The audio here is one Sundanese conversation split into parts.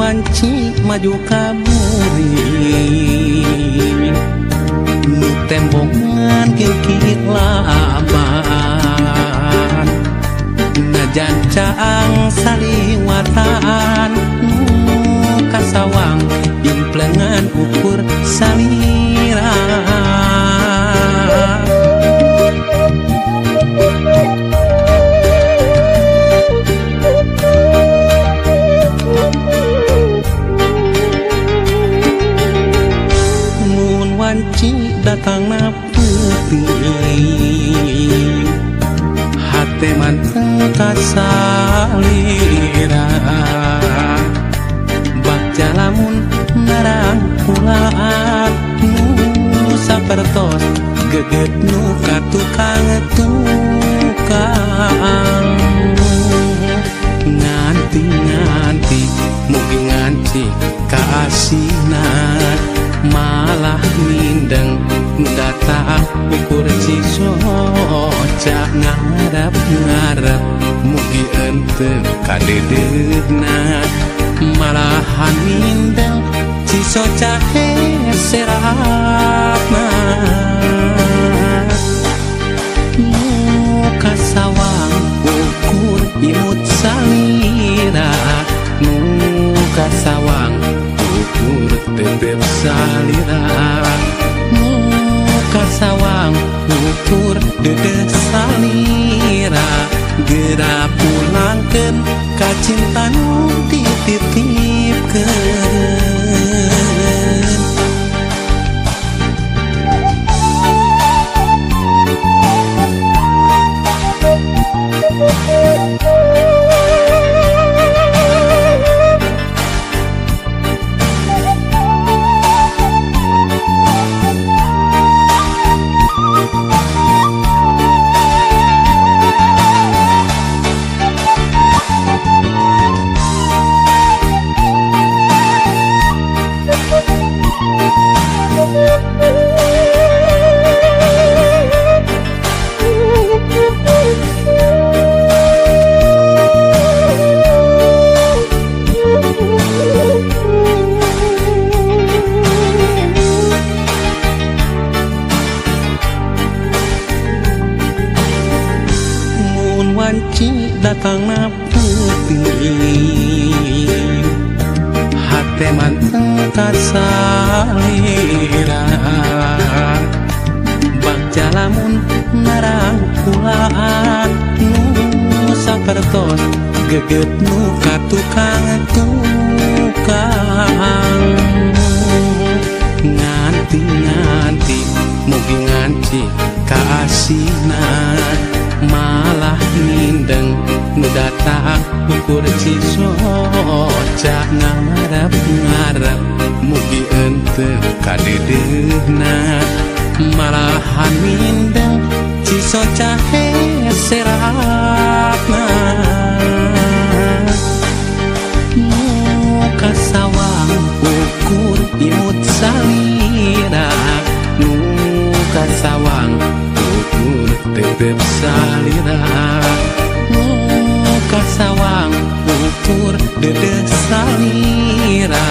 wanci maju kaburi nu tembongan kikit laban najan caang saliwatan nu kasawang implengan ukur salira datang na putih hati manteng kasalira baca lamun narang pulaan nu sapertos geget nu katukang tukang nganti mugi nganti kaasina malah mindeng data ukur cisoca ngarep mugi ente kadedegna malahan mindeng cisoca serapna muka sawang ukur imut salira muka sawang ukur tetep salira muka sawang ukur dede salira gera pulangkeun ka cinta nu dititipkeun wanci datang na putih hati manteng kasalira baca lamun narang pulaan nu sapertos geget nu katukang nganti mugi nganti kaasina malah mindeng nu datang ukur cisoca ngarep mugi ente kadedegna malahan mindeng cisoca serapna muka sawang ukur imut salira muka sawang tetep salira muka sawang ukur dede salira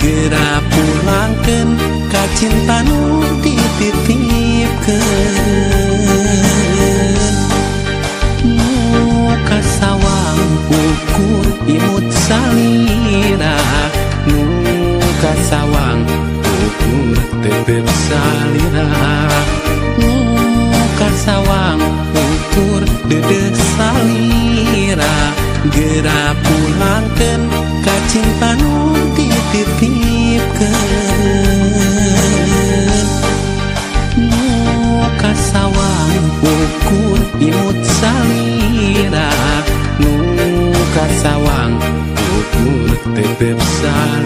gera pulangkeun ka cinta nu dititipkeun muka sawang ukur imut salira muka sawang ukur tetep salira sawang ukur dede salira gera pulangkeun ka cinta nu dititipkeun muka sawang ukur imut salira muka sawang ukur tetep salira